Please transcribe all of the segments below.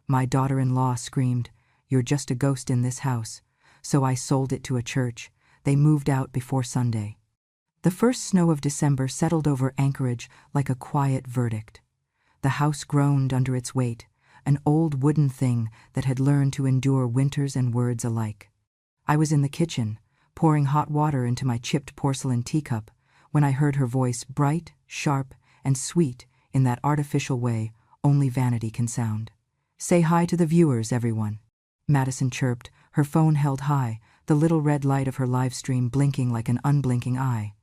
My daughter-in-law screamed, "You're just a ghost in this house." So I sold it to a church. They moved out before Sunday. The first snow of December settled over Anchorage like a quiet verdict. The house groaned under its weight, an old wooden thing that had learned to endure winters and words alike. I was in the kitchen, pouring hot water into my chipped porcelain teacup, when I heard her voice, bright, sharp, and sweet in that artificial way only vanity can sound. "Say hi to the viewers, everyone," Madison chirped, her phone held high, the little red light of her live stream blinking like an unblinking eye.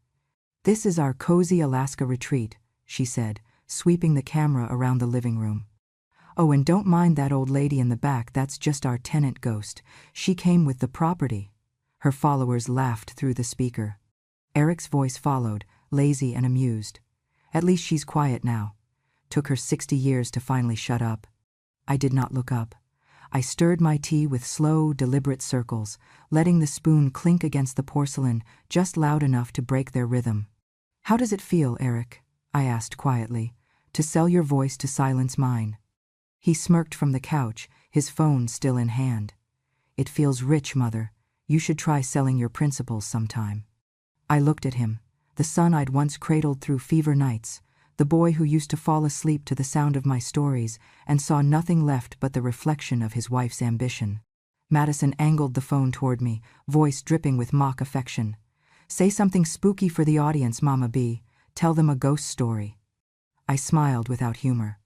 "This is our cozy Alaska retreat," she said, sweeping the camera around the living room. "Oh, and don't mind that old lady in the back, that's just our tenant ghost. She came with the property." Her followers laughed through the speaker. Eric's voice followed, lazy and amused. "At least she's quiet now. Took her 60 years to finally shut up." I did not look up. I stirred my tea with slow, deliberate circles, letting the spoon clink against the porcelain just loud enough to break their rhythm. "How does it feel, Eric?" I asked quietly, "to sell your voice to silence mine?" He smirked from the couch, his phone still in hand. "It feels rich, Mother. You should try selling your principles sometime." I looked at him, the son I'd once cradled through fever nights, the boy who used to fall asleep to the sound of my stories and saw nothing left but the reflection of his wife's ambition. Madison angled the phone toward me, voice dripping with mock affection. "Say something spooky for the audience, Mama B. Tell them a ghost story." I smiled without humor.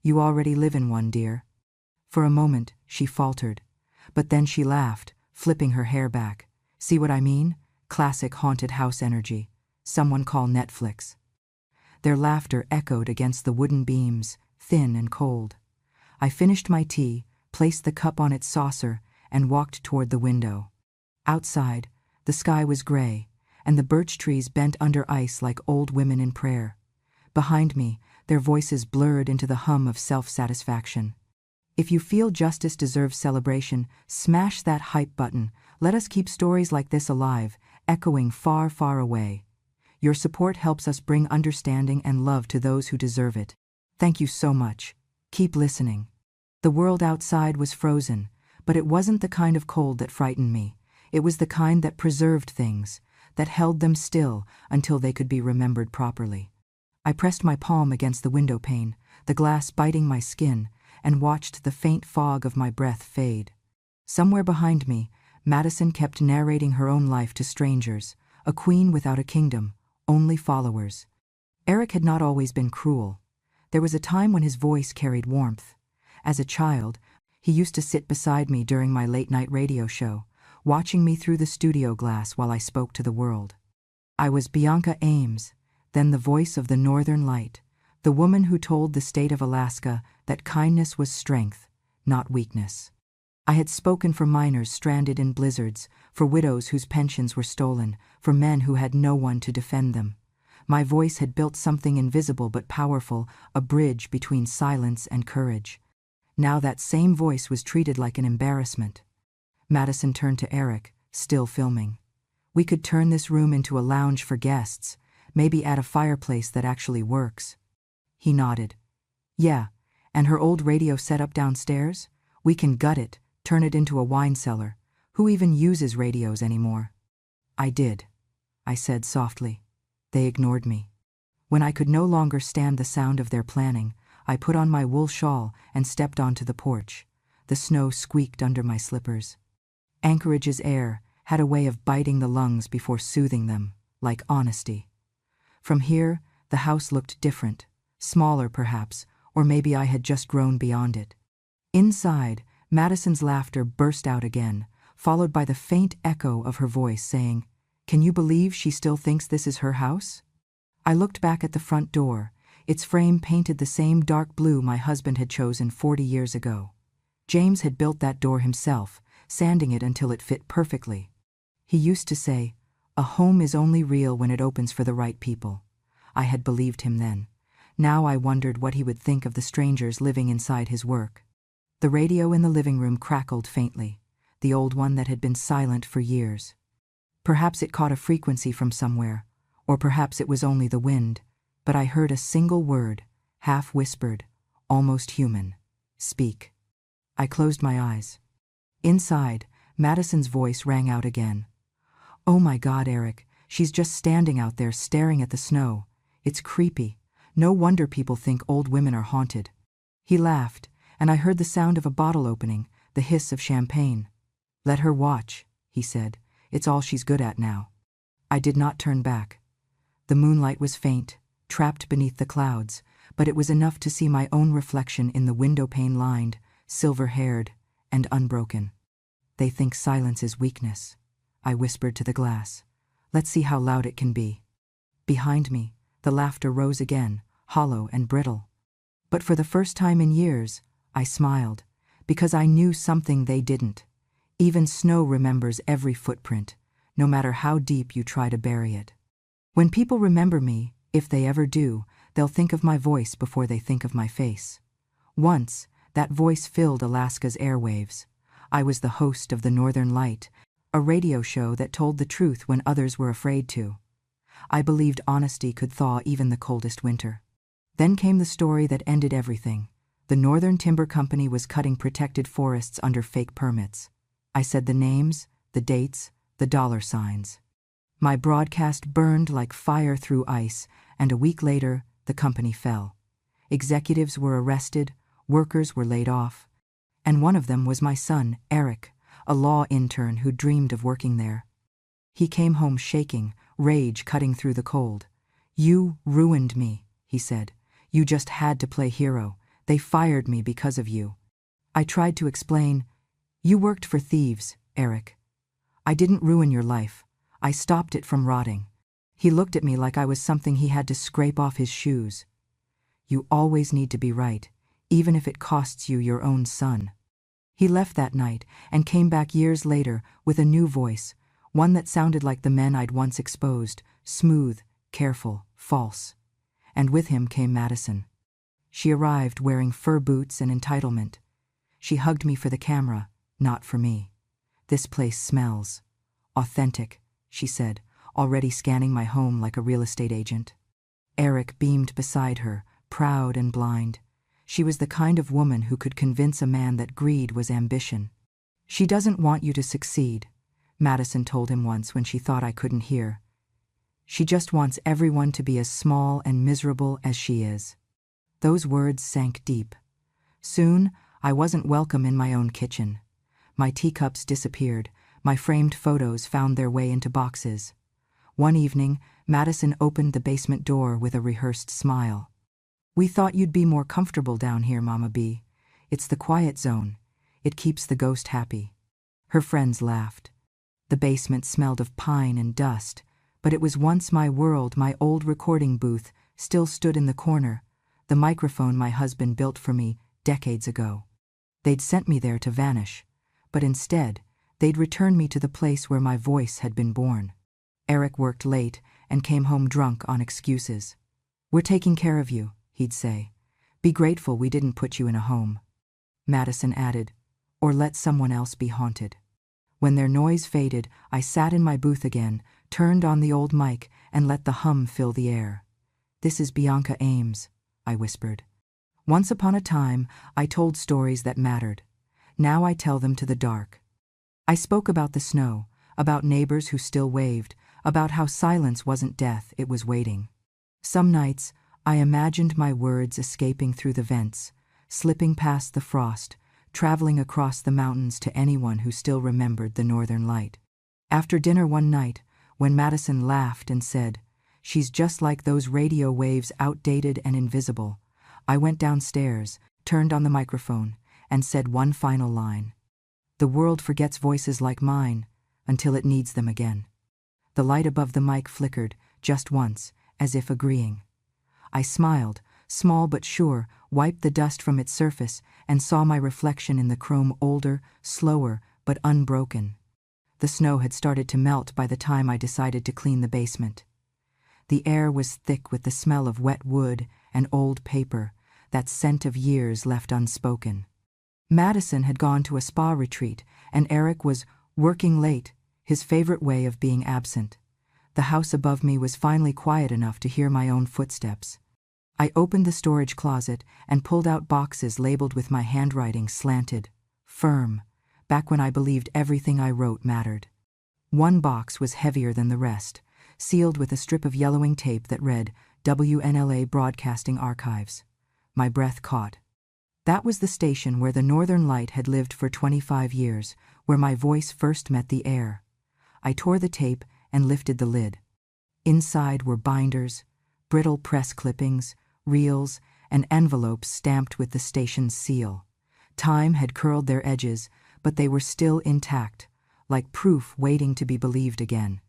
"You already live in one, dear." For a moment, she faltered. But then she laughed, flipping her hair back. "See what I mean? Classic haunted house energy. Someone call Netflix." Their laughter echoed against the wooden beams, thin and cold. I finished my tea, placed the cup on its saucer, and walked toward the window. Outside, the sky was gray, and the birch trees bent under ice like old women in prayer. Behind me, their voices blurred into the hum of self-satisfaction. If you feel justice deserves celebration, smash that hype button. Let us keep stories like this alive, echoing far, far away. Your support helps us bring understanding and love to those who deserve it. Thank you so much. Keep listening. The world outside was frozen, but it wasn't the kind of cold that frightened me. It was the kind that preserved things, that held them still until they could be remembered properly. I pressed my palm against the window pane, the glass biting my skin, and watched the faint fog of my breath fade. Somewhere behind me, Madison kept narrating her own life to strangers, a queen without a kingdom, only followers. Eric had not always been cruel. There was a time when his voice carried warmth. As a child, he used to sit beside me during my late-night radio show, watching me through the studio glass while I spoke to the world. I was Bianca Ames, then the voice of the Northern Light, the woman who told the state of Alaska that kindness was strength, not weakness. I had spoken for miners stranded in blizzards, for widows whose pensions were stolen, for men who had no one to defend them. My voice had built something invisible but powerful, a bridge between silence and courage. Now that same voice was treated like an embarrassment. Madison turned to Eric, still filming. "We could turn this room into a lounge for guests, maybe add a fireplace that actually works." He nodded. "Yeah, and her old radio setup downstairs? We can gut it, turn it into a wine cellar. Who even uses radios anymore?" "I did," I said softly. They ignored me. When I could no longer stand the sound of their planning, I put on my wool shawl and stepped onto the porch. The snow squeaked under my slippers. Anchorage's air had a way of biting the lungs before soothing them, like honesty. From here, the house looked different, smaller perhaps, or maybe I had just grown beyond it. Inside, Madison's laughter burst out again, followed by the faint echo of her voice saying, "Can you believe she still thinks this is her house?" I looked back at the front door, its frame painted the same dark blue my husband had chosen 40 years ago. James had built that door himself, sanding it until it fit perfectly. He used to say, "A home is only real when it opens for the right people." I had believed him then. Now I wondered what he would think of the strangers living inside his work. The radio in the living room crackled faintly, the old one that had been silent for years. Perhaps it caught a frequency from somewhere, or perhaps it was only the wind, but I heard a single word, half whispered, almost human. "Speak." I closed my eyes. Inside, Madison's voice rang out again. "Oh my God, Eric, she's just standing out there staring at the snow. It's creepy. No wonder people think old women are haunted." He laughed, and I heard the sound of a bottle opening, the hiss of champagne. "Let her watch," he said. "It's all she's good at now." I did not turn back. The moonlight was faint, trapped beneath the clouds, but it was enough to see my own reflection in the windowpane lined, silver-haired, and unbroken. "They think silence is weakness," I whispered to the glass. "Let's see how loud it can be." Behind me, the laughter rose again, hollow and brittle. But for the first time in years, I smiled, because I knew something they didn't. Even snow remembers every footprint, no matter how deep you try to bury it. When people remember me, if they ever do, they'll think of my voice before they think of my face. Once, that voice filled Alaska's airwaves. I was the host of The Northern Light, a radio show that told the truth when others were afraid to. I believed honesty could thaw even the coldest winter. Then came the story that ended everything. The Northern Timber Company was cutting protected forests under fake permits. I said the names, the dates, the dollar signs. My broadcast burned like fire through ice, and a week later, the company fell. Executives were arrested, workers were laid off, and one of them was my son, Eric, a law intern who dreamed of working there. He came home shaking, rage cutting through the cold. "You ruined me," he said. "You just had to play hero. They fired me because of you." I tried to explain, "You worked for thieves, Eric. I didn't ruin your life. I stopped it from rotting." He looked at me like I was something he had to scrape off his shoes. "You always need to be right, even if it costs you your own son." He left that night and came back years later with a new voice, one that sounded like the men I'd once exposed, smooth, careful, false. And with him came Madison. She arrived wearing fur boots and entitlement. She hugged me for the camera, not for me. "This place smells authentic," she said, already scanning my home like a real estate agent. Eric beamed beside her, proud and blind. She was the kind of woman who could convince a man that greed was ambition. "She doesn't want you to succeed," Madison told him once when she thought I couldn't hear. "She just wants everyone to be as small and miserable as she is." Those words sank deep. Soon, I wasn't welcome in my own kitchen. My teacups disappeared. My framed photos found their way into boxes. One evening, Madison opened the basement door with a rehearsed smile. "We thought you'd be more comfortable down here, Mama B. It's the quiet zone. It keeps the ghost happy." Her friends laughed. The basement smelled of pine and dust, but it was once my world. My old recording booth still stood in the corner, the microphone my husband built for me decades ago. They'd sent me there to vanish, but instead, they'd return me to the place where my voice had been born. Eric worked late and came home drunk on excuses. "We're taking care of you," he'd say. "Be grateful we didn't put you in a home." Madison added, "Or let someone else be haunted." When their noise faded, I sat in my booth again, turned on the old mic, and let the hum fill the air. "This is Bianca Ames," I whispered. "Once upon a time, I told stories that mattered. Now I tell them to the dark." I spoke about the snow, about neighbors who still waved, about how silence wasn't death, it was waiting. Some nights, I imagined my words escaping through the vents, slipping past the frost, traveling across the mountains to anyone who still remembered the Northern Light. After dinner one night, when Madison laughed and said, "She's just like those radio waves, outdated and invisible," I went downstairs, turned on the microphone, and said one final line. "The world forgets voices like mine until it needs them again." The light above the mic flickered, just once, as if agreeing. I smiled, small but sure, wiped the dust from its surface, and saw my reflection in the chrome, older, slower, but unbroken. The snow had started to melt by the time I decided to clean the basement. The air was thick with the smell of wet wood and old paper, that scent of years left unspoken. Madison had gone to a spa retreat, and Eric was working late, his favorite way of being absent. The house above me was finally quiet enough to hear my own footsteps. I opened the storage closet and pulled out boxes labeled with my handwriting slanted, firm, back when I believed everything I wrote mattered. One box was heavier than the rest, sealed with a strip of yellowing tape that read, WNLA Broadcasting Archives. My breath caught. That was the station where the Northern Light had lived for 25 years, where my voice first met the air. I tore the tape and lifted the lid. Inside were binders, brittle press clippings, reels, and envelopes stamped with the station's seal. Time had curled their edges, but they were still intact, like proof waiting to be believed again.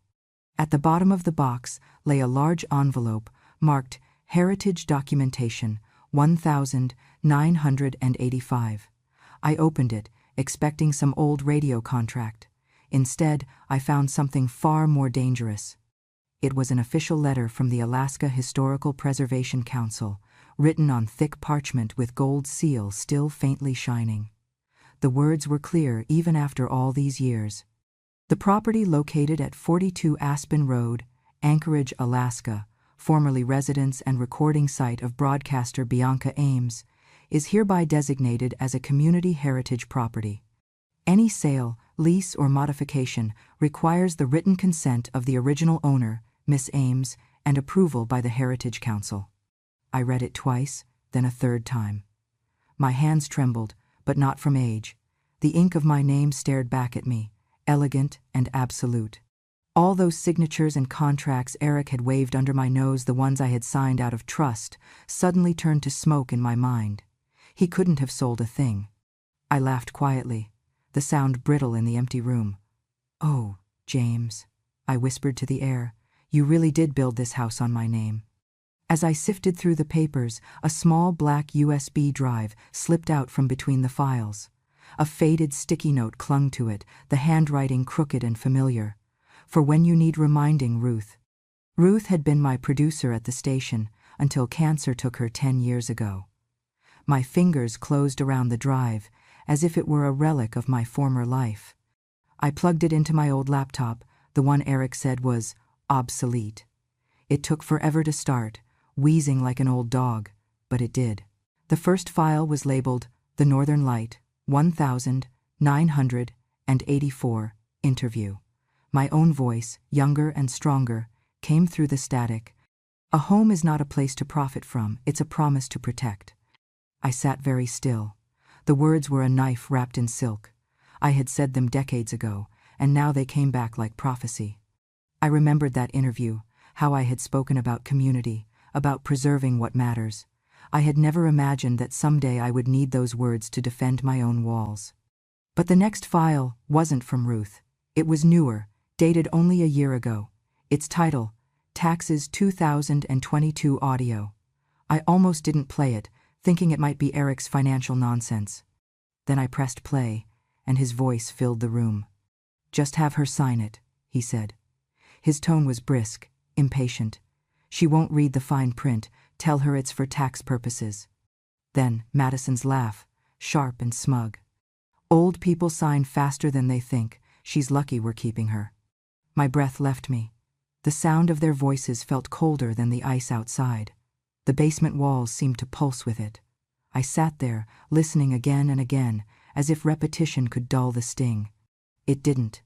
At the bottom of the box lay a large envelope marked Heritage Documentation, 1985. I opened it, expecting some old radio contract. Instead, I found something far more dangerous. It was an official letter from the Alaska Historical Preservation Council, written on thick parchment with gold seal still faintly shining. The words were clear even after all these years. The property located at 42 Aspen Road, Anchorage, Alaska, formerly residence and recording site of broadcaster Bianca Ames, is hereby designated as a community heritage property. Any sale, lease, or modification requires the written consent of the original owner, Miss Ames, and approval by the Heritage Council. I read it twice, then a third time. My hands trembled, but not from age. The ink of my name stared back at me, elegant and absolute. All those signatures and contracts Eric had waved under my nose, the ones I had signed out of trust, suddenly turned to smoke in my mind. He couldn't have sold a thing. I laughed quietly, the sound brittle in the empty room. "Oh, James," I whispered to the air, "you really did build this house on my name." As I sifted through the papers, a small black USB drive slipped out from between the files. A faded sticky note clung to it, the handwriting crooked and familiar. "For when you need reminding, Ruth." Ruth had been my producer at the station until cancer took her 10 years ago. My fingers closed around the drive, as if it were a relic of my former life. I plugged it into my old laptop, the one Eric said was obsolete. It took forever to start, wheezing like an old dog, but it did. The first file was labeled The Northern Light, 1984, interview. My own voice, younger and stronger, came through the static. "A home is not a place to profit from, it's a promise to protect." I sat very still. The words were a knife wrapped in silk. I had said them decades ago, and now they came back like prophecy. I remembered that interview, how I had spoken about community, about preserving what matters. I had never imagined that someday I would need those words to defend my own walls. But the next file wasn't from Ruth. It was newer, dated only a year ago. Its title, Taxes 2022 Audio. I almost didn't play it, thinking it might be Eric's financial nonsense. Then I pressed play, and his voice filled the room. "Just have her sign it," he said. His tone was brisk, impatient. "She won't read the fine print, tell her it's for tax purposes." Then Madison's laugh, sharp and smug. "Old people sign faster than they think, she's lucky we're keeping her." My breath left me. The sound of their voices felt colder than the ice outside. The basement walls seemed to pulse with it. I sat there, listening again and again, as if repetition could dull the sting. It didn't.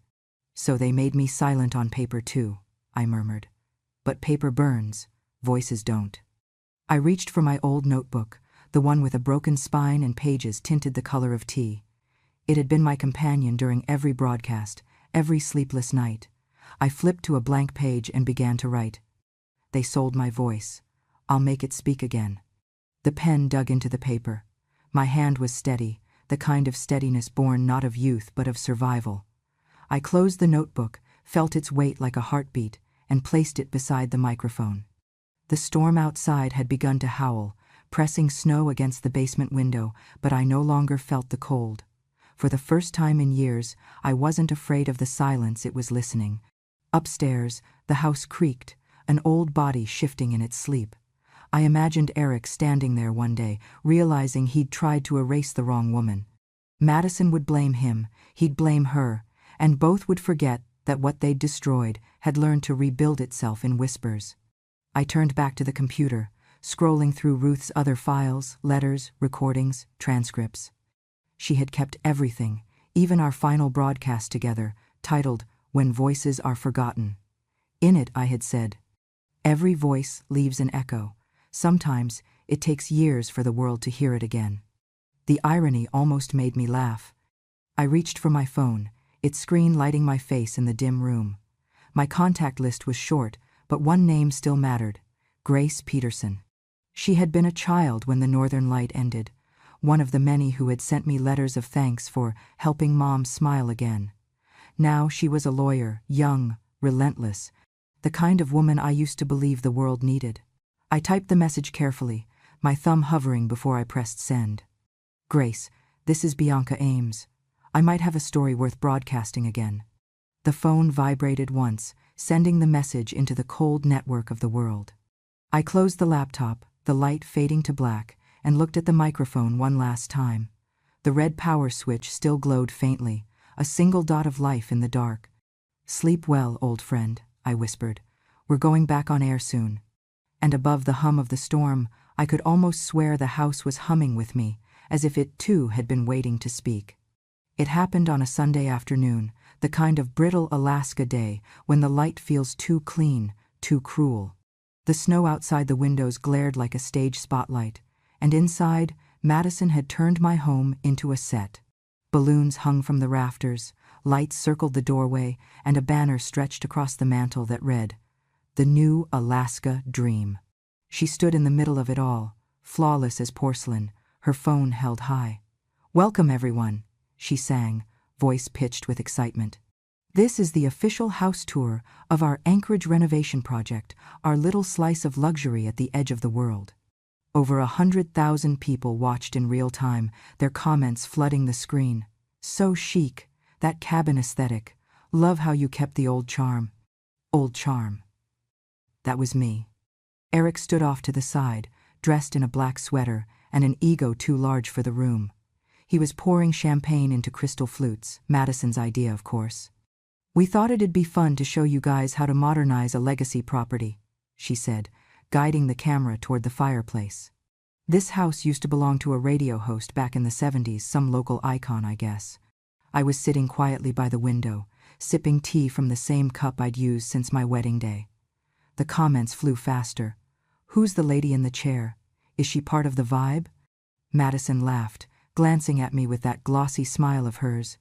"So they made me silent on paper too," I murmured. "But paper burns, voices don't." I reached for my old notebook, the one with a broken spine and pages tinted the color of tea. It had been my companion during every broadcast, every sleepless night. I flipped to a blank page and began to write. "They sold my voice. I'll make it speak again." The pen dug into the paper. My hand was steady, the kind of steadiness born not of youth but of survival. I closed the notebook, felt its weight like a heartbeat, and placed it beside the microphone. The storm outside had begun to howl, pressing snow against the basement window, but I no longer felt the cold. For the first time in years, I wasn't afraid of the silence, it was listening. Upstairs, the house creaked, an old body shifting in its sleep. I imagined Eric standing there one day, realizing he'd tried to erase the wrong woman. Madison would blame him, he'd blame her, and both would forget that what they'd destroyed had learned to rebuild itself in whispers. I turned back to the computer, scrolling through Ruth's other files, letters, recordings, transcripts. She had kept everything, even our final broadcast together, titled When Voices Are Forgotten. In it I had said, "Every voice leaves an echo. Sometimes it takes years for the world to hear it again." The irony almost made me laugh. I reached for my phone, its screen lighting my face in the dim room. My contact list was short, but one name still mattered: Grace Peterson. She had been a child when the Northern Light ended, one of the many who had sent me letters of thanks for helping Mom smile again. Now she was a lawyer, young, relentless, the kind of woman I used to believe the world needed. I typed the message carefully, my thumb hovering before I pressed send. "Grace, this is Bianca Ames. I might have a story worth broadcasting again." The phone vibrated once, sending the message into the cold network of the world. I closed the laptop, the light fading to black, and looked at the microphone one last time. The red power switch still glowed faintly, a single dot of life in the dark. "Sleep well, old friend," I whispered. "We're going back on air soon." And above the hum of the storm, I could almost swear the house was humming with me, as if it too had been waiting to speak. It happened on a Sunday afternoon, the kind of brittle Alaska day when the light feels too clean, too cruel. The snow outside the windows glared like a stage spotlight, and inside, Madison had turned my home into a set. Balloons hung from the rafters, lights circled the doorway, and a banner stretched across the mantel that read, "The New Alaska Dream." She stood in the middle of it all, flawless as porcelain, her phone held high. "Welcome, everyone," she sang, voice pitched with excitement. "This is the official house tour of our Anchorage renovation project, our little slice of luxury at the edge of the world." Over 100,000 people watched in real time, their comments flooding the screen. "So chic, that cabin aesthetic. Love how you kept the old charm." Old charm. That was me. Eric stood off to the side, dressed in a black sweater and an ego too large for the room. He was pouring champagne into crystal flutes, Madison's idea, of course. "We thought it'd be fun to show you guys how to modernize a legacy property," she said, guiding the camera toward the fireplace. "This house used to belong to a radio host back in the 70s, some local icon, I guess." I was sitting quietly by the window, sipping tea from the same cup I'd used since my wedding day. The comments flew faster. "Who's the lady in the chair? Is she part of the vibe?" Madison laughed, glancing at me with that glossy smile of hers.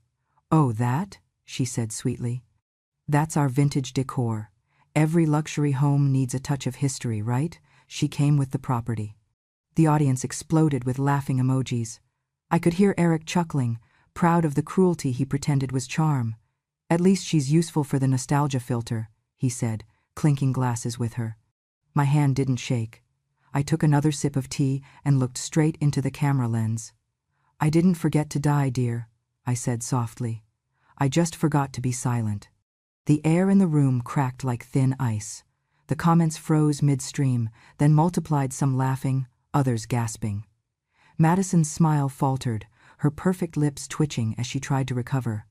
"Oh, that?" she said sweetly. "That's our vintage decor. Every luxury home needs a touch of history, right? She came with the property." The audience exploded with laughing emojis. I could hear Eric chuckling, proud of the cruelty he pretended was charm. "At least she's useful for the nostalgia filter," he said, clinking glasses with her. My hand didn't shake. I took another sip of tea and looked straight into the camera lens. "I didn't forget to die, dear," I said softly. "I just forgot to be silent." The air in the room cracked like thin ice. The comments froze midstream, then multiplied, some laughing, others gasping. Madison's smile faltered, her perfect lips twitching as she tried to recover.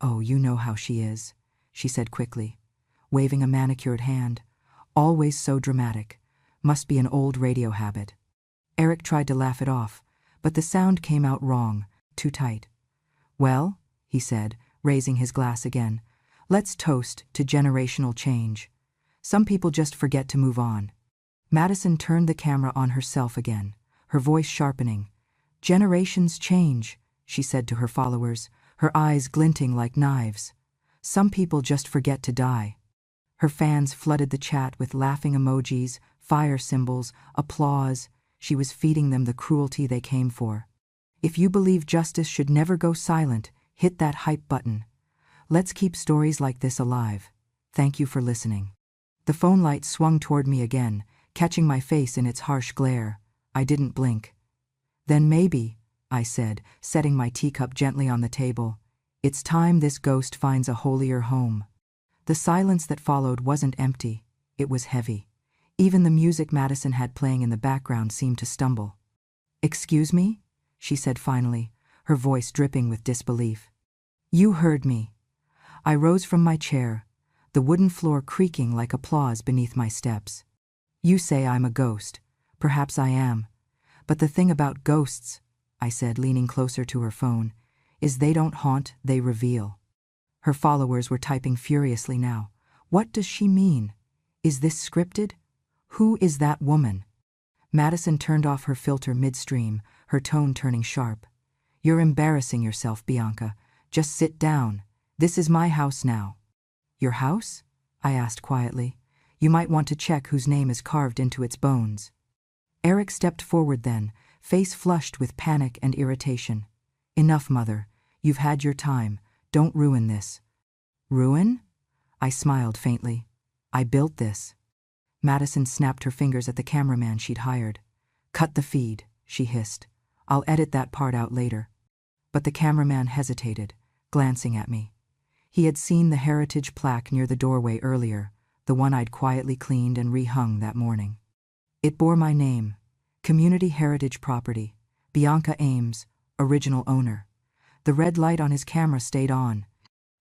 "Oh, you know how she is," she said quickly, waving a manicured hand. "Always so dramatic. Must be an old radio habit." Eric tried to laugh it off, but the sound came out wrong, too tight. "Well," he said, raising his glass again, "let's toast to generational change. Some people just forget to move on." Madison turned the camera on herself again, her voice sharpening. "Generations change," she said to her followers, her eyes glinting like knives. "Some people just forget to die." Her fans flooded the chat with laughing emojis, fire symbols, applause. She was feeding them the cruelty they came for. If you believe justice should never go silent, hit that hype button. Let's keep stories like this alive. Thank you for listening. The phone light swung toward me again, catching my face in its harsh glare. I didn't blink. "Then maybe," I said, setting my teacup gently on the table, "it's time this ghost finds a holier home." The silence that followed wasn't empty, it was heavy. Even the music Madison had playing in the background seemed to stumble. "Excuse me?" she said finally, her voice dripping with disbelief. "You heard me." I rose from my chair, the wooden floor creaking like applause beneath my steps. "You say I'm a ghost. Perhaps I am. But the thing about ghosts," I said, leaning closer to her phone, is they don't haunt, they reveal. Her followers were typing furiously now. What does she mean? Is this scripted? Who is that woman? Madison turned off her filter midstream, her tone turning sharp. You're embarrassing yourself, Bianca. Just sit down. This is my house now. Your house? I asked quietly. You might want to check whose name is carved into its bones. Eric stepped forward then, face flushed with panic and irritation. Enough, Mother. You've had your time. Don't ruin this. Ruin? I smiled faintly. I built this. Madison snapped her fingers at the cameraman she'd hired. Cut the feed, she hissed. I'll edit that part out later. But the cameraman hesitated, glancing at me. He had seen the heritage plaque near the doorway earlier, the one I'd quietly cleaned and rehung that morning. It bore my name, Community Heritage Property, Bianca Ames, original owner. The red light on his camera stayed on.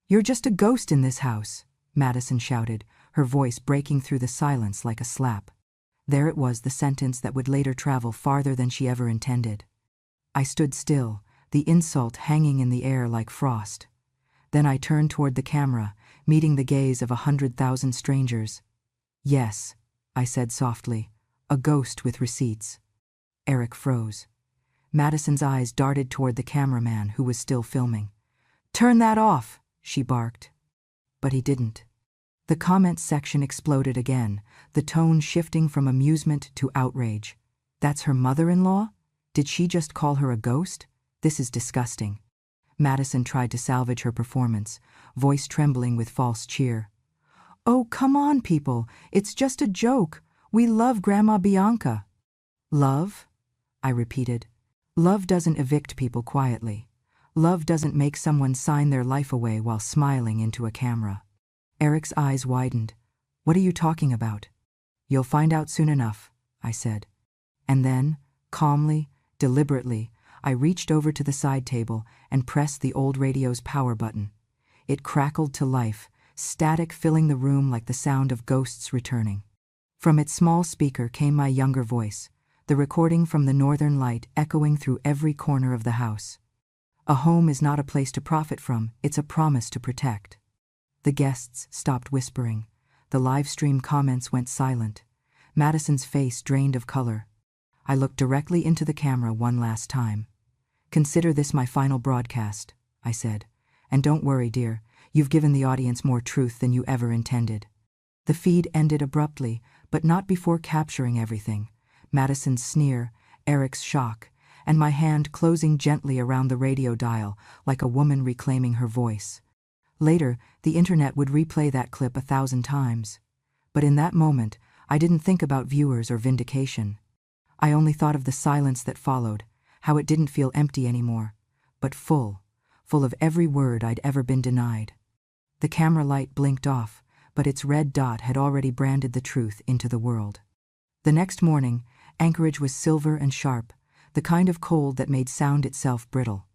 You're just a ghost in this house, Madison shouted, her voice breaking through the silence like a slap. There it was, the sentence that would later travel farther than she ever intended. I stood still, the insult hanging in the air like frost. Then I turned toward the camera, meeting the gaze of 100,000 strangers. Yes, I said softly, a ghost with receipts. Eric froze. Madison's eyes darted toward the cameraman who was still filming. Turn that off, she barked. But he didn't. The comments section exploded again, the tone shifting from amusement to outrage. That's her mother-in-law? Did she just call her a ghost? This is disgusting. Madison tried to salvage her performance, voice trembling with false cheer. Oh, come on, people. It's just a joke. We love Grandma Bianca. Love? I repeated. Love doesn't evict people quietly. Love doesn't make someone sign their life away while smiling into a camera. Eric's eyes widened. What are you talking about? You'll find out soon enough, I said. And then, calmly, deliberately, I reached over to the side table and pressed the old radio's power button. It crackled to life, static filling the room like the sound of ghosts returning. From its small speaker came my younger voice, the recording from the northern light echoing through every corner of the house. A home is not a place to profit from, it's a promise to protect. The guests stopped whispering. The live stream comments went silent. Madison's face drained of color. I looked directly into the camera one last time. Consider this my final broadcast, I said. And don't worry, dear, you've given the audience more truth than you ever intended. The feed ended abruptly, but not before capturing everything. Madison's sneer, Eric's shock, and my hand closing gently around the radio dial like a woman reclaiming her voice. Later, the internet would replay that clip 1,000 times. But in that moment, I didn't think about viewers or vindication. I only thought of the silence that followed, how it didn't feel empty anymore, but full of every word I'd ever been denied. The camera light blinked off, but its red dot had already branded the truth into the world. The next morning, Anchorage was silver and sharp, the kind of cold that made sound itself brittle.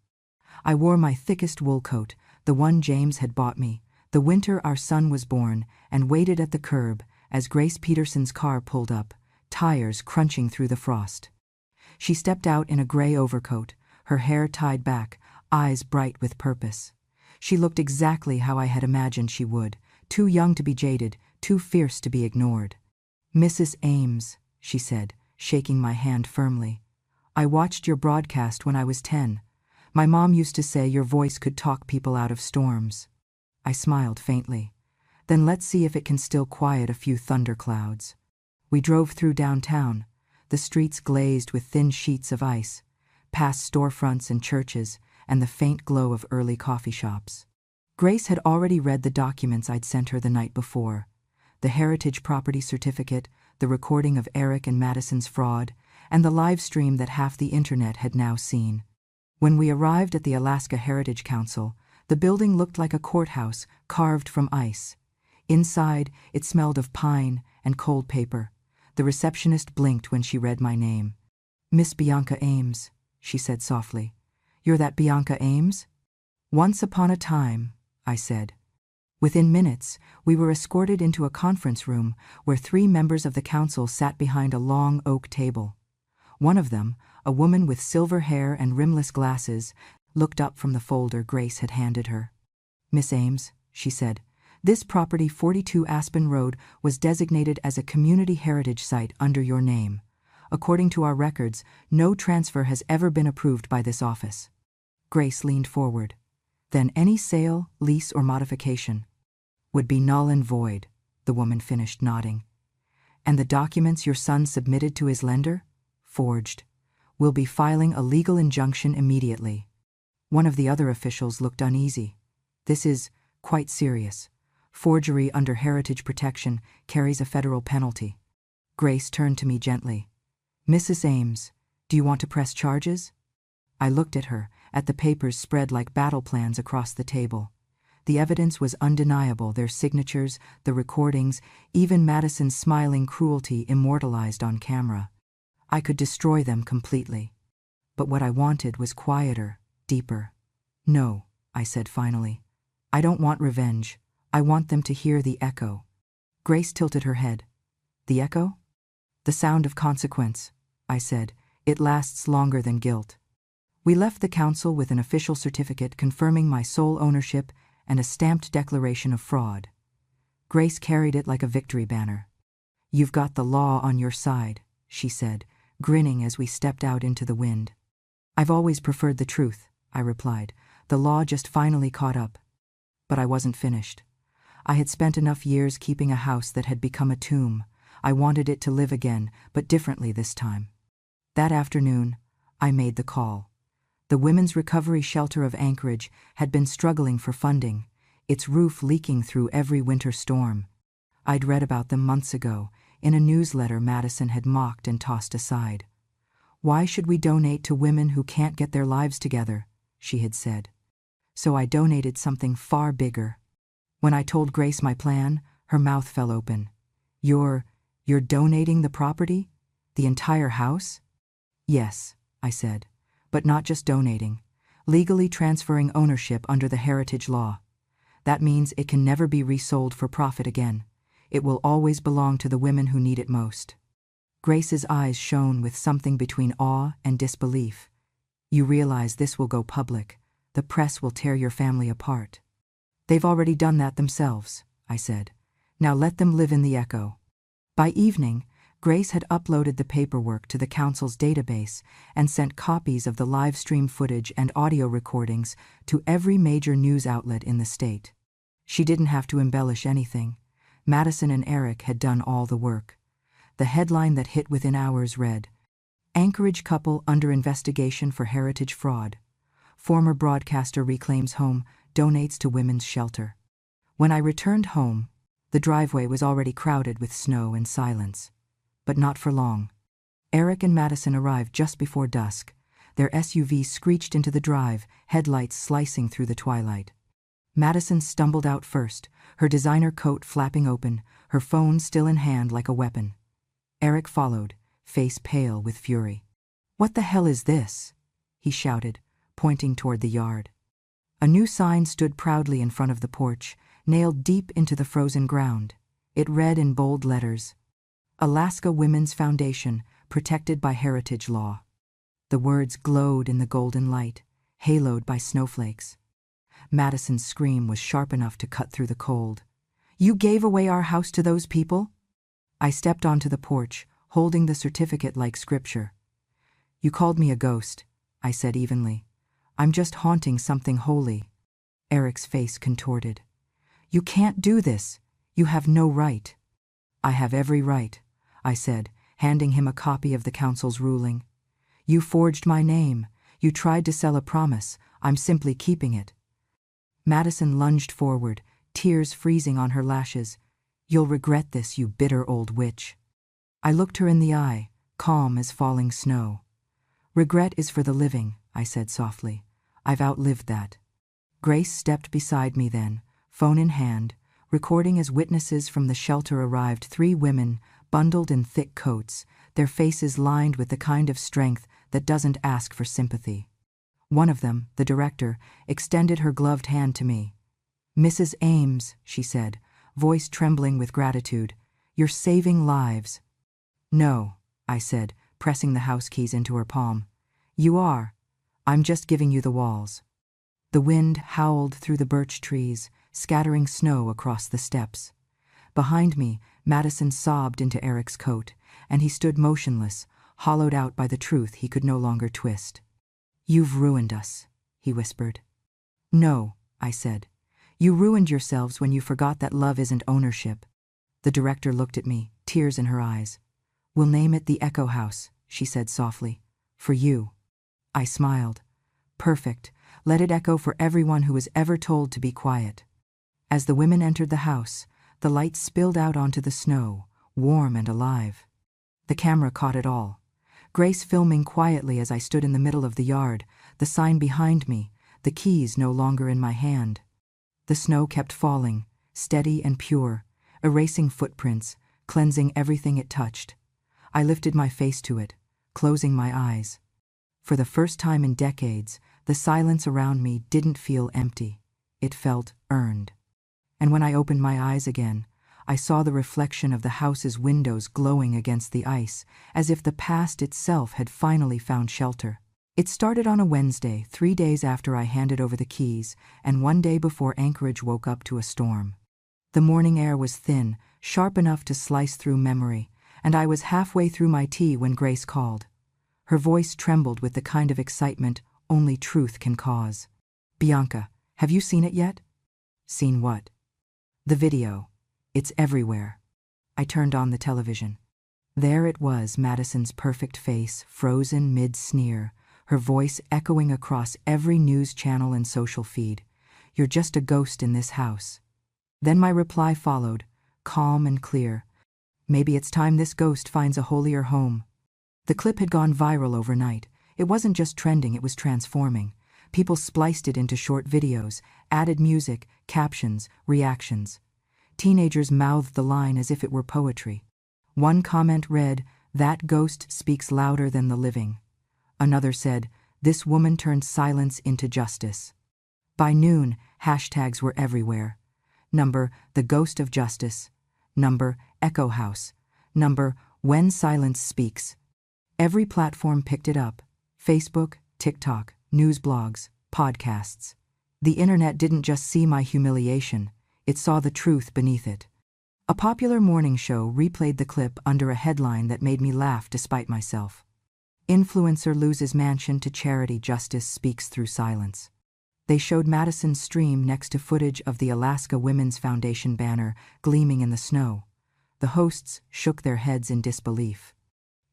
I wore my thickest wool coat, the one James had bought me, the winter our son was born, and waited at the curb as Grace Peterson's car pulled up, tires crunching through the frost. She stepped out in a gray overcoat, her hair tied back, eyes bright with purpose. She looked exactly how I had imagined she would, too young to be jaded, too fierce to be ignored. Mrs. Ames, she said, shaking my hand firmly. I watched your broadcast when I was 10. My mom used to say your voice could talk people out of storms. I smiled faintly. Then let's see if it can still quiet a few thunderclouds. We drove through downtown, the streets glazed with thin sheets of ice, past storefronts and churches, and the faint glow of early coffee shops. Grace had already read the documents I'd sent her the night before. The heritage property certificate, the recording of Eric and Madison's fraud, and the live stream that half the internet had now seen. When we arrived at the Alaska Heritage Council, the building looked like a courthouse carved from ice. Inside, it smelled of pine and cold paper. The receptionist blinked when she read my name. Miss Bianca Ames, she said softly. You're that Bianca Ames? Once upon a time, I said. Within minutes, we were escorted into a conference room where 3 members of the council sat behind a long oak table. One of them, A woman with silver hair and rimless glasses looked up from the folder Grace had handed her. "Miss Ames," she said, "this property 42 Aspen Road was designated as a community heritage site under your name. According to our records, no transfer has ever been approved by this office." Grace leaned forward. "Then any sale, lease, or modification would be null and void," the woman finished, nodding. "And the documents your son submitted to his lender? Forged. We'll be filing a legal injunction immediately." One of the other officials looked uneasy. "This is quite serious. Forgery under heritage protection carries a federal penalty." Grace turned to me gently. "Mrs. Ames, do you want to press charges?" I looked at her, at the papers spread like battle plans across the table. The evidence was undeniable, their signatures, the recordings, even Madison's smiling cruelty immortalized on camera. I could destroy them completely. But what I wanted was quieter, deeper. "No," I said finally. "I don't want revenge. I want them to hear the echo." Grace tilted her head. "The echo?" "The sound of consequence," I said. "It lasts longer than guilt." We left the council with an official certificate confirming my sole ownership and a stamped declaration of fraud. Grace carried it like a victory banner. "You've got the law on your side," she said, grinning as we stepped out into the wind. "I've always preferred the truth," I replied. "The law just finally caught up." But I wasn't finished. I had spent enough years keeping a house that had become a tomb. I wanted it to live again, but differently this time. That afternoon, I made the call. The Women's Recovery Shelter of Anchorage had been struggling for funding, its roof leaking through every winter storm. I'd read about them months ago, in a newsletter Madison had mocked and tossed aside. "Why should we donate to women who can't get their lives together?" she had said. So I donated something far bigger. When I told Grace my plan, her mouth fell open. You're donating the property? The entire house?" "Yes," I said. "But not just donating. Legally transferring ownership under the heritage law. That means it can never be resold for profit again. It will always belong to the women who need it most." Grace's eyes shone with something between awe and disbelief. "You realize this will go public. The press will tear your family apart." "They've already done that themselves," I said. "Now let them live in the echo." By evening, Grace had uploaded the paperwork to the council's database and sent copies of the live stream footage and audio recordings to every major news outlet in the state. She didn't have to embellish anything. Madison and Eric had done all the work. The headline that hit within hours read, "Anchorage couple under investigation for heritage fraud. Former broadcaster reclaims home, donates to women's shelter." When I returned home, the driveway was already crowded with snow and silence. But not for long. Eric and Madison arrived just before dusk. Their SUV screeched into the drive, headlights slicing through the twilight. Madison stumbled out first, her designer coat flapping open, her phone still in hand like a weapon. Eric followed, face pale with fury. "What the hell is this?" he shouted, pointing toward the yard. A new sign stood proudly in front of the porch, nailed deep into the frozen ground. It read in bold letters, "Alaska Women's Foundation, protected by heritage law." The words glowed in the golden light, haloed by snowflakes. Madison's scream was sharp enough to cut through the cold. "You gave away our house to those people?" I stepped onto the porch, holding the certificate like scripture. "You called me a ghost," I said evenly. "I'm just haunting something holy." Eric's face contorted. "You can't do this. You have no right." "I have every right," I said, handing him a copy of the council's ruling. "You forged my name. You tried to sell a promise. I'm simply keeping it." Madison lunged forward, tears freezing on her lashes. "You'll regret this, you bitter old witch." I looked her in the eye, calm as falling snow. "Regret is for the living," I said softly. "I've outlived that." Grace stepped beside me then, phone in hand, recording as witnesses from the shelter arrived 3 women, bundled in thick coats, their faces lined with the kind of strength that doesn't ask for sympathy. One of them, the director, extended her gloved hand to me. "Mrs. Ames," she said, voice trembling with gratitude, "you're saving lives." "No," I said, pressing the house keys into her palm. You are. I'm just giving you the walls. The wind howled through the birch trees, scattering snow across the steps. Behind me, Madison sobbed into Eric's coat, and he stood motionless, hollowed out by the truth he could no longer twist. You've ruined us, he whispered. No, I said. You ruined yourselves when you forgot that love isn't ownership. The director looked at me, tears in her eyes. We'll name it the Echo House, she said softly. For you. I smiled. Perfect. Let it echo for everyone who was ever told to be quiet. As the women entered the house, the lights spilled out onto the snow, warm and alive. The camera caught it all. Grace filming quietly as I stood in the middle of the yard, the sign behind me, the keys no longer in my hand. The snow kept falling, steady and pure, erasing footprints, cleansing everything it touched. I lifted my face to it, closing my eyes. For the first time in decades, the silence around me didn't feel empty. It felt earned. And when I opened my eyes again, I saw the reflection of the house's windows glowing against the ice, as if the past itself had finally found shelter. It started on a Wednesday, 3 days after I handed over the keys, and 1 day before Anchorage woke up to a storm. The morning air was thin, sharp enough to slice through memory, and I was halfway through my tea when Grace called. Her voice trembled with the kind of excitement only truth can cause. Bianca, have you seen it yet? Seen what? The video. It's everywhere. I turned on the television. There it was, Madison's perfect face, frozen mid-sneer, her voice echoing across every news channel and social feed. You're just a ghost in this house. Then my reply followed, calm and clear. Maybe it's time this ghost finds a holier home. The clip had gone viral overnight. It wasn't just trending, it was transforming. People spliced it into short videos, added music, captions, reactions. Teenagers mouthed the line as if it were poetry. One comment read, "That ghost speaks louder than the living." Another said, "This woman turned silence into justice." By noon, hashtags were everywhere. Number, "The Ghost of Justice." Number, "Echo House." Number, "When Silence Speaks." Every platform picked it up. Facebook, TikTok, news blogs, podcasts. The internet didn't just see my humiliation, it saw the truth beneath it. A popular morning show replayed the clip under a headline that made me laugh despite myself. Influencer loses mansion to charity, justice speaks through silence. They showed Madison's stream next to footage of the Alaska Women's Foundation banner gleaming in the snow. The hosts shook their heads in disbelief.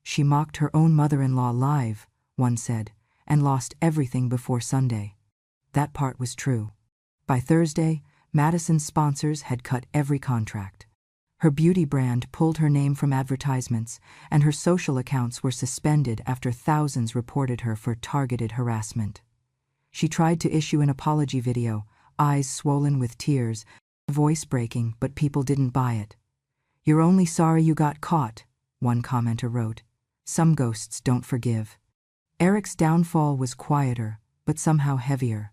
She mocked her own mother-in-law live, one said, and lost everything before Sunday. That part was true. By Thursday, Madison's sponsors had cut every contract. Her beauty brand pulled her name from advertisements, and her social accounts were suspended after thousands reported her for targeted harassment. She tried to issue an apology video, eyes swollen with tears, voice breaking, but people didn't buy it. "You're only sorry you got caught," one commenter wrote. "Some ghosts don't forgive." Eric's downfall was quieter, but somehow heavier.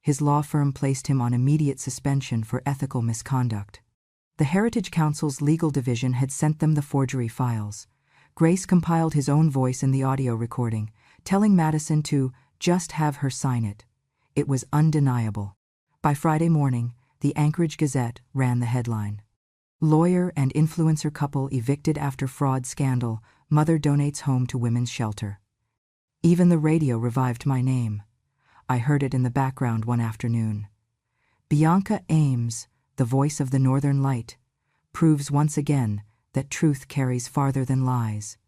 His law firm placed him on immediate suspension for ethical misconduct. The Heritage Council's legal division had sent them the forgery files. Grace compiled his own voice in the audio recording, telling Madison to just have her sign it. It was undeniable. By Friday morning, the Anchorage Gazette ran the headline. Lawyer and influencer couple evicted after fraud scandal, mother donates home to women's shelter. Even the radio revived my name. I heard it in the background one afternoon. Bianca Ames, the voice of the Northern Light, proves once again that truth carries farther than lies.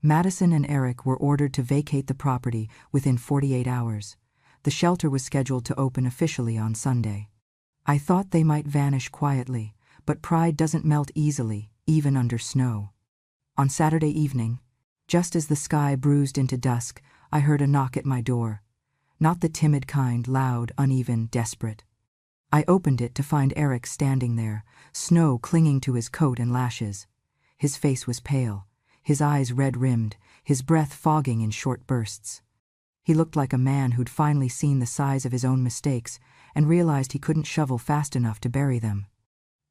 Madison and Eric were ordered to vacate the property within 48 hours. The shelter was scheduled to open officially on Sunday. I thought they might vanish quietly, but pride doesn't melt easily, even under snow. On Saturday evening, just as the sky bruised into dusk, I heard a knock at my door. Not the timid kind, loud, uneven, desperate. I opened it to find Eric standing there, snow clinging to his coat and lashes. His face was pale, his eyes red-rimmed, his breath fogging in short bursts. He looked like a man who'd finally seen the size of his own mistakes and realized he couldn't shovel fast enough to bury them.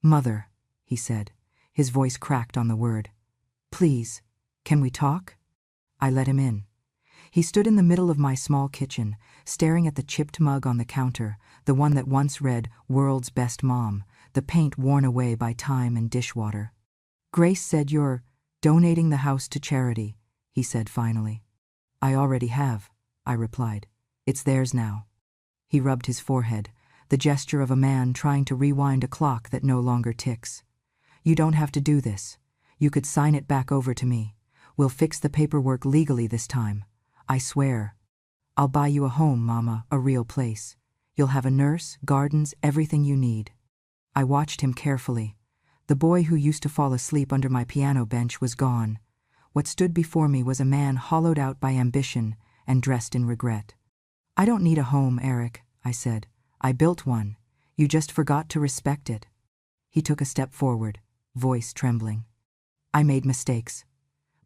"Mother," he said. His voice cracked on the word. "Please, can we talk?" I let him in. He stood in the middle of my small kitchen, staring at the chipped mug on the counter, the one that once read, "World's Best Mom," the paint worn away by time and dishwater. "Grace said you're donating the house to charity," he said finally. "I already have," I replied. "It's theirs now." He rubbed his forehead, the gesture of a man trying to rewind a clock that no longer ticks. "You don't have to do this. You could sign it back over to me. We'll fix the paperwork legally this time. I swear. I'll buy you a home, Mama, a real place. You'll have a nurse, gardens, everything you need." I watched him carefully. The boy who used to fall asleep under my piano bench was gone. What stood before me was a man hollowed out by ambition and dressed in regret. "I don't need a home, Eric," I said. "I built one. You just forgot to respect it." He took a step forward, voice trembling. "I made mistakes.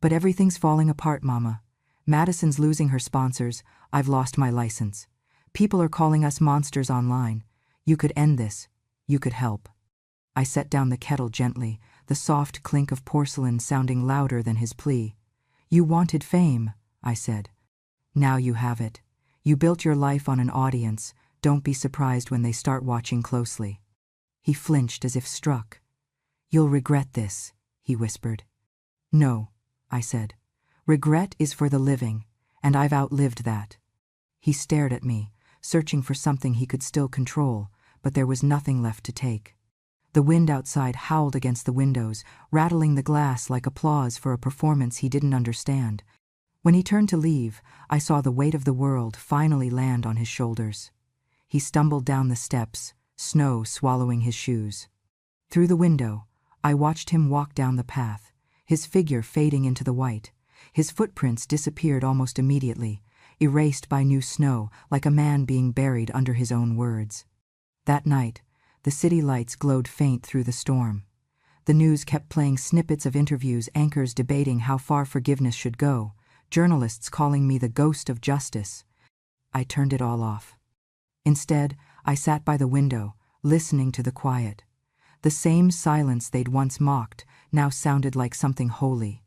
But everything's falling apart, Mama. Madison's losing her sponsors. I've lost my license. People are calling us monsters online. You could end this. You could help." I set down the kettle gently, the soft clink of porcelain sounding louder than his plea. "You wanted fame," I said. "Now you have it. You built your life on an audience. Don't be surprised when they start watching closely." He flinched as if struck. "You'll regret this," he whispered. "No," I said. "Regret is for the living, and I've outlived that." He stared at me, searching for something he could still control, but there was nothing left to take. The wind outside howled against the windows, rattling the glass like applause for a performance he didn't understand. When he turned to leave, I saw the weight of the world finally land on his shoulders. He stumbled down the steps, snow swallowing his shoes. Through the window, I watched him walk down the path, his figure fading into the white. His footprints disappeared almost immediately, erased by new snow, like a man being buried under his own words. That night, the city lights glowed faint through the storm. The news kept playing snippets of interviews, anchors debating how far forgiveness should go, journalists calling me the ghost of justice. I turned it all off. Instead, I sat by the window, listening to the quiet. The same silence they'd once mocked now sounded like something holy.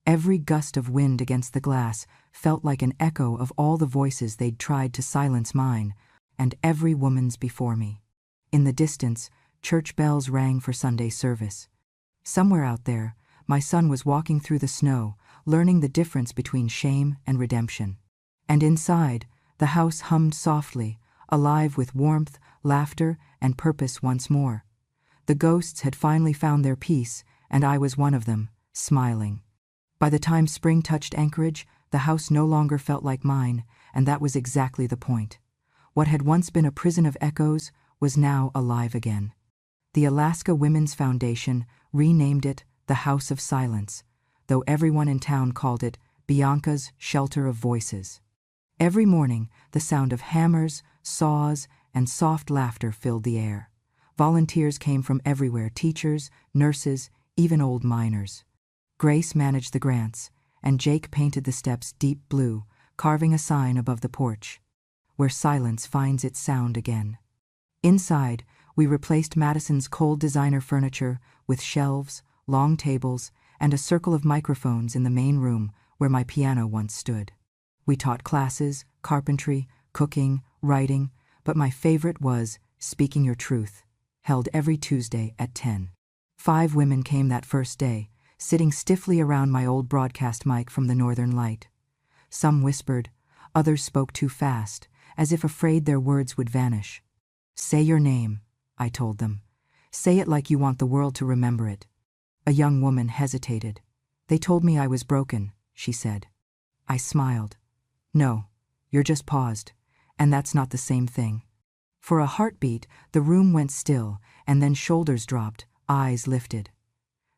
Every gust of wind against the glass felt like an echo of all the voices they'd tried to silence mine, and every woman's before me. In the distance, church bells rang for Sunday service. Somewhere out there, my son was walking through the snow, learning the difference between shame and redemption. And inside, the house hummed softly, alive with warmth, laughter, and purpose once more. The ghosts had finally found their peace, and I was one of them, smiling. By the time spring touched Anchorage, the house no longer felt like mine, and that was exactly the point. What had once been a prison of echoes was now alive again. The Alaska Women's Foundation renamed it the House of Silence, though everyone in town called it Bianca's Shelter of Voices. Every morning, the sound of hammers, saws, and soft laughter filled the air. Volunteers came from everywhere, teachers, nurses, even old miners. Grace managed the grants, and Jake painted the steps deep blue, carving a sign above the porch, "Where silence finds its sound again." Inside, we replaced Madison's cold designer furniture with shelves, long tables, and a circle of microphones in the main room where my piano once stood. We taught classes, carpentry, cooking, writing, but my favorite was Speaking Your Truth, held every Tuesday at 10. 5 women came that first day, sitting stiffly around my old broadcast mic from the Northern Light. Some whispered, others spoke too fast, as if afraid their words would vanish. "Say your name," I told them. "Say it like you want the world to remember it." A young woman hesitated. "They told me I was broken," she said. I smiled. "No, you're just paused, and that's not the same thing." For a heartbeat, the room went still, and then shoulders dropped, eyes lifted.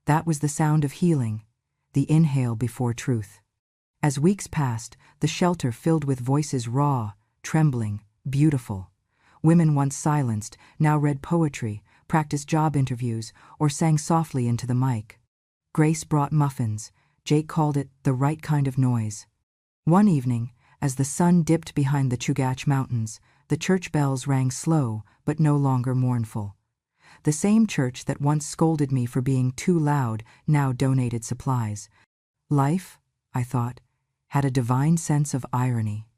That was the sound of healing, the inhale before truth. As weeks passed, the shelter filled with voices raw, trembling, beautiful. Women once silenced now read poetry, practiced job interviews, or sang softly into the mic. Grace brought muffins. Jake called it the right kind of noise. One evening, as the sun dipped behind the Chugach Mountains, the church bells rang slow but no longer mournful. The same church that once scolded me for being too loud now donated supplies. Life, I thought, had a divine sense of irony.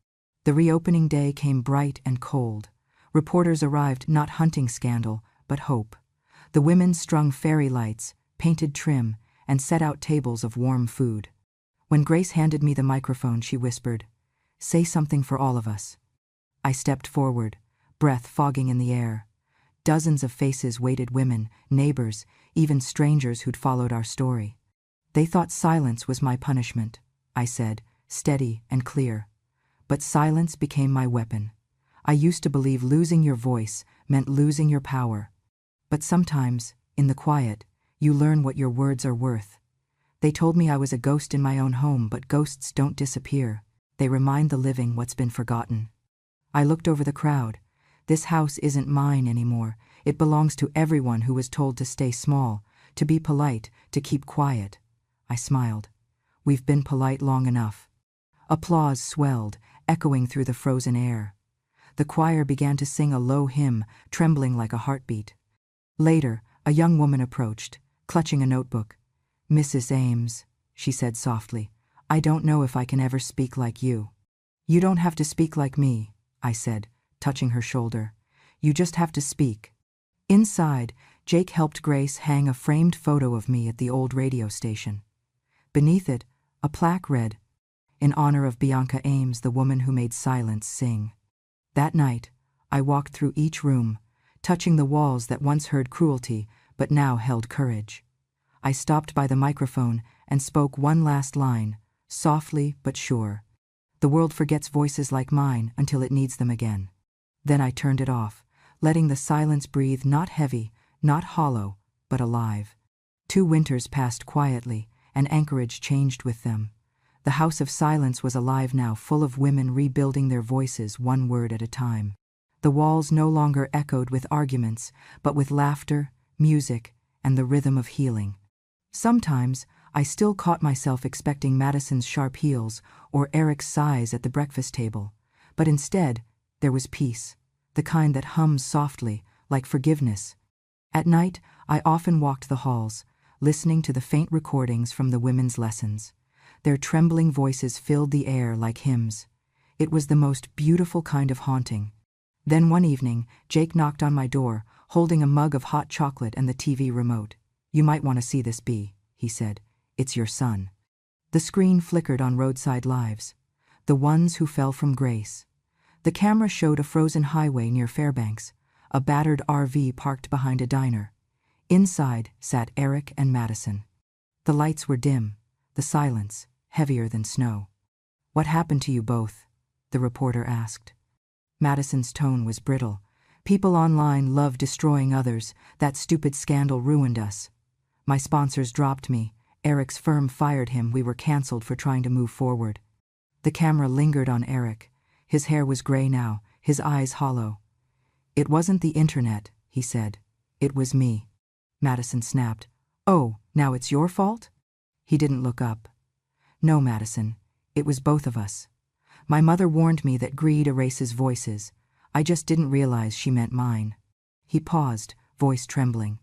The reopening day came bright and cold. Reporters arrived not hunting scandal, but hope. The women strung fairy lights, painted trim, and set out tables of warm food. When Grace handed me the microphone, she whispered, "Say something for all of us." I stepped forward, breath fogging in the air. Dozens of faces waited, women, neighbors, even strangers who'd followed our story. They thought silence was my punishment, I said, steady and clear. But silence became my weapon. I used to believe losing your voice meant losing your power. But sometimes, in the quiet, you learn what your words are worth. They told me I was a ghost in my own home, but ghosts don't disappear. They remind the living what's been forgotten. I looked over the crowd. This house isn't mine anymore. It belongs to everyone who was told to stay small, to be polite, to keep quiet. I smiled. We've been polite long enough. Applause swelled, echoing through the frozen air. The choir began to sing a low hymn, trembling like a heartbeat. Later, a young woman approached, clutching a notebook. "Mrs. Ames," she said softly, "I don't know if I can ever speak like you." "You don't have to speak like me," I said, touching her shoulder. "You just have to speak." Inside, Jake helped Grace hang a framed photo of me at the old radio station. Beneath it, a plaque read, "In honor of Bianca Ames, the woman who made silence sing." That night, I walked through each room, touching the walls that once heard cruelty but now held courage. I stopped by the microphone and spoke one last line, softly but sure. The world forgets voices like mine until it needs them again. Then I turned it off, letting the silence breathe, not heavy, not hollow, but alive. 2 winters passed quietly, and Anchorage changed with them. The House of Silence was alive now, full of women rebuilding their voices one word at a time. The walls no longer echoed with arguments, but with laughter, music, and the rhythm of healing. Sometimes, I still caught myself expecting Madison's sharp heels or Eric's sighs at the breakfast table, but instead, there was peace, the kind that hums softly, like forgiveness. At night, I often walked the halls, listening to the faint recordings from the women's lessons. Their trembling voices filled the air like hymns. It was the most beautiful kind of haunting. Then one evening, Jake knocked on my door, holding a mug of hot chocolate and the TV remote. "You might want to see this, B," he said. "It's your son." The screen flickered on Roadside Lives. The Ones Who Fell from Grace. The camera showed a frozen highway near Fairbanks, a battered RV parked behind a diner. Inside sat Eric and Madison. The lights were dim, the silence heavier than snow. "What happened to you both?" the reporter asked. Madison's tone was brittle. "People online love destroying others. That stupid scandal ruined us. My sponsors dropped me. Eric's firm fired him. We were canceled for trying to move forward." The camera lingered on Eric. His hair was gray now, his eyes hollow. "It wasn't the internet," he said. "It was me." Madison snapped. "Oh, now it's your fault?" He didn't look up. "No, Madison. It was both of us. My mother warned me that greed erases voices. I just didn't realize she meant mine." He paused, voice trembling.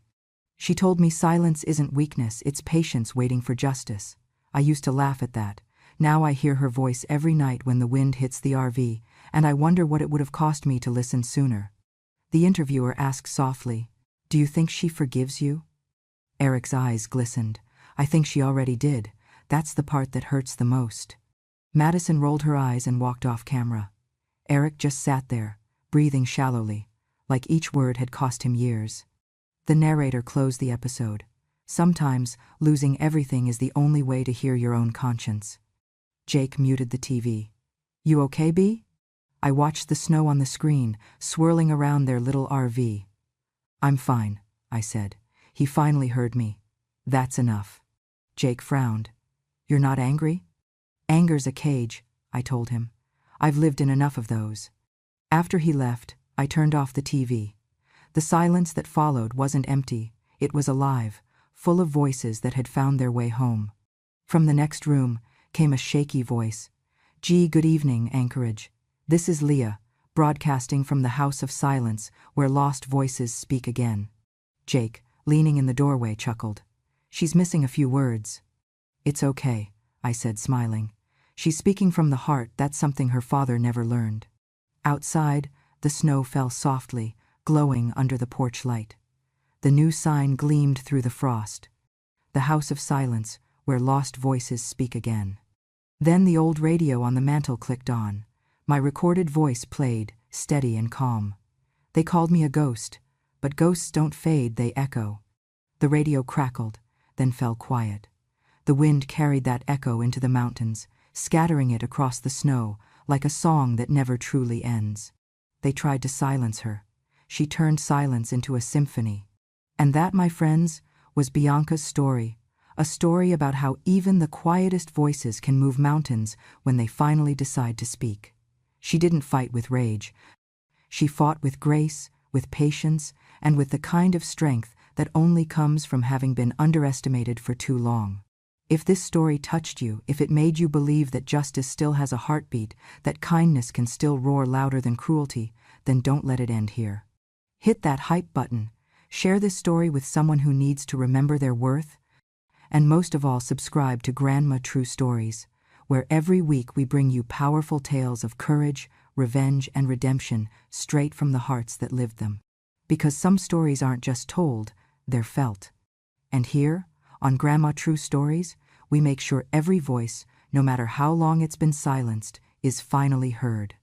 "She told me silence isn't weakness, it's patience waiting for justice. I used to laugh at that. Now I hear her voice every night when the wind hits the RV, and I wonder what it would have cost me to listen sooner." The interviewer asked softly, "Do you think she forgives you?" Eric's eyes glistened. "I think she already did. That's the part that hurts the most." Madison rolled her eyes and walked off camera. Eric just sat there, breathing shallowly, like each word had cost him years. The narrator closed the episode. Sometimes, losing everything is the only way to hear your own conscience. Jake muted the TV. "You okay, B?" I watched the snow on the screen, swirling around their little RV. "I'm fine," I said. He finally heard me. "That's enough." Jake frowned. "You're not angry?" "Anger's a cage," I told him. "I've lived in enough of those." After he left, I turned off the TV. The silence that followed wasn't empty, it was alive, full of voices that had found their way home. From the next room came a shaky voice. "Gee, good evening, Anchorage. This is Leah, broadcasting from the House of Silence, where lost voices speak again." Jake, leaning in the doorway, chuckled. "She's missing a few words." "It's okay," I said, smiling. She's speaking from the heart, that's something her father never learned. Outside, the snow fell softly, glowing under the porch light. The new sign gleamed through the frost. The House of Silence, where lost voices speak again. Then the old radio on the mantel clicked on. My recorded voice played, steady and calm. They called me a ghost, but ghosts don't fade, they echo. The radio crackled, then fell quiet. The wind carried that echo into the mountains, scattering it across the snow like a song that never truly ends. They tried to silence her. She turned silence into a symphony. And that, my friends, was Bianca's story, a story about how even the quietest voices can move mountains when they finally decide to speak. She didn't fight with rage. She fought with grace, with patience, and with the kind of strength that only comes from having been underestimated for too long. If this story touched you, if it made you believe that justice still has a heartbeat, that kindness can still roar louder than cruelty, then don't let it end here. Hit that hype button, share this story with someone who needs to remember their worth, and most of all, subscribe to Grandma True Stories, where every week we bring you powerful tales of courage, revenge, and redemption straight from the hearts that lived them. Because some stories aren't just told, they're felt. And here, on Grandma True Stories, we make sure every voice, no matter how long it's been silenced, is finally heard.